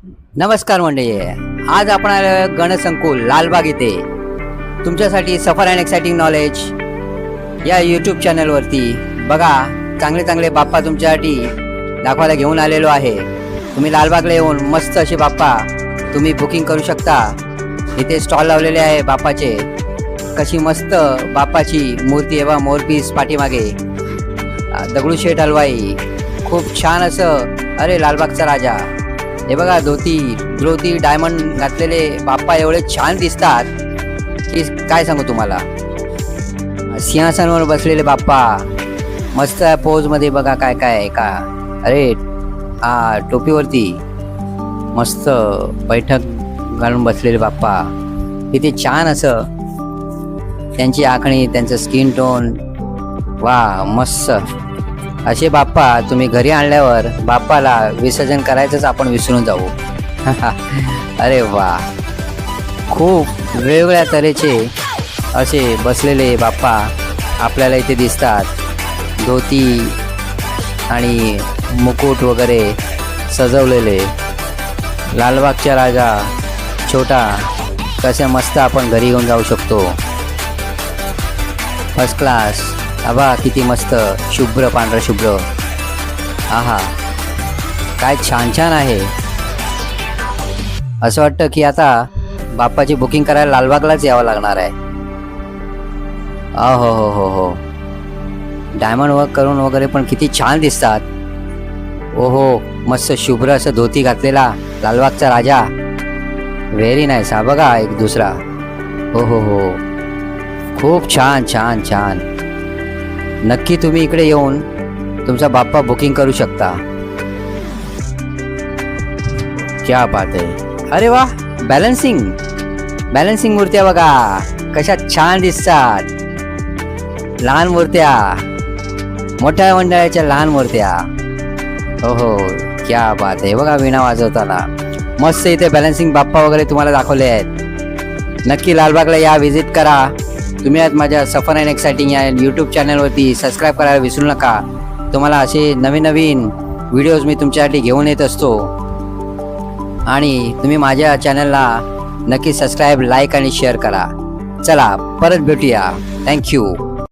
नमस्कार मंडळी, आज आपण आलो आहे गणसंकुल लालबाग इथे तुमच्यासाठी सफर अँड एक्साइटिंग नॉलेज या यूट्यूब चॅनलवरती बघा. चांगले चांगले बाप्पा तुमच्यासाठी दाखवायला घेऊन आलेलो आहे. तुम्ही लालबागला येऊन मस्त असे बाप्पा तुम्ही बुकिंग करू शकता. इथे स्टॉल लावलेले आहे बाप्पाचे. कशी मस्त बाप्पाची मूर्ती आहे, मोरपीस पाठीमागे, दगडूशेठ हलवाई, खूप छान असं. अरे लालबागचा राजा, हे बघा धोती डायमंड घातलेले बाप्पा एवढे छान दिसतात की काय सांगू तुम्हाला. सिंहासनावर बसलेले बाप्पा मस्त पोजमध्ये बघा काय काय का. अरे टोपीवरती मस्त बैठक घालून बसलेले बाप्पा, किती छान असं त्यांची आखणी, त्यांचं स्किन टोन, वा मस्त असे बाप्पा तुम्ही घरी आणल्यावर बाप्पाला विसर्जन करायचंच आपण विसरून जाऊ. अरे वा, खूप वेगवेगळ्या तऱ्हेचे असे बसलेले बाप्पा आपल्याला इथे दिसतात. धोती आणि मुकुट वगैरे सजवलेले. लालबागचा राजा छोटा कसे मस्त आपण घरी घेऊन जाऊ शकतो. First class. अबा किती मस्त शुभ्र, पांढरं शुभ्र. आहा, काय छान छान आहे. असं वाटतं की आता बाप्पाची बुकिंग करायला लालबागलाच यावं लागणार आहे. हो हो हो हो, डायमंड वर्क करून वगैरे पण किती छान दिसतात. ओहो, मस्त शुभ्र असं धोती घातलेला लालबागचा राजा. Very nice. हा बघा एक दुसरा. हो हो हो, खूप छान छान छान. नक्की तुम्ही इकडे येऊन तुमचा बाप्पा बुकिंग करू शकता. क्या बात आहे. अरे वा, बॅलन्सिंग मूर्त्या बघा कशा छान दिसतात. लहान मूर्त्या, मोठ्या मंडळाच्या लहान मूर्त्या. हो हो, क्या बात आहे. बघा वीणा वाजवताना मस्त इथे बॅलन्सिंग बाप्पा वगैरे तुम्हाला दाखवले आहेत. नक्की लालबागला या, व्हिजिट करा. तुम्ही आज माझ्या सफर अँड एक्साइटिंग या यूट्यूब चॅनलवरती सबस्क्राईब करायला विसरू नका. तुम्हाला असे नवीन नवीन व्हिडिओज मी तुमच्यासाठी घेऊन येत असतो. आणि तुम्ही माझ्या चॅनलला नक्की सबस्क्राईब, लाईक आणि शेअर करा. चला परत भेटूया. थँक्यू.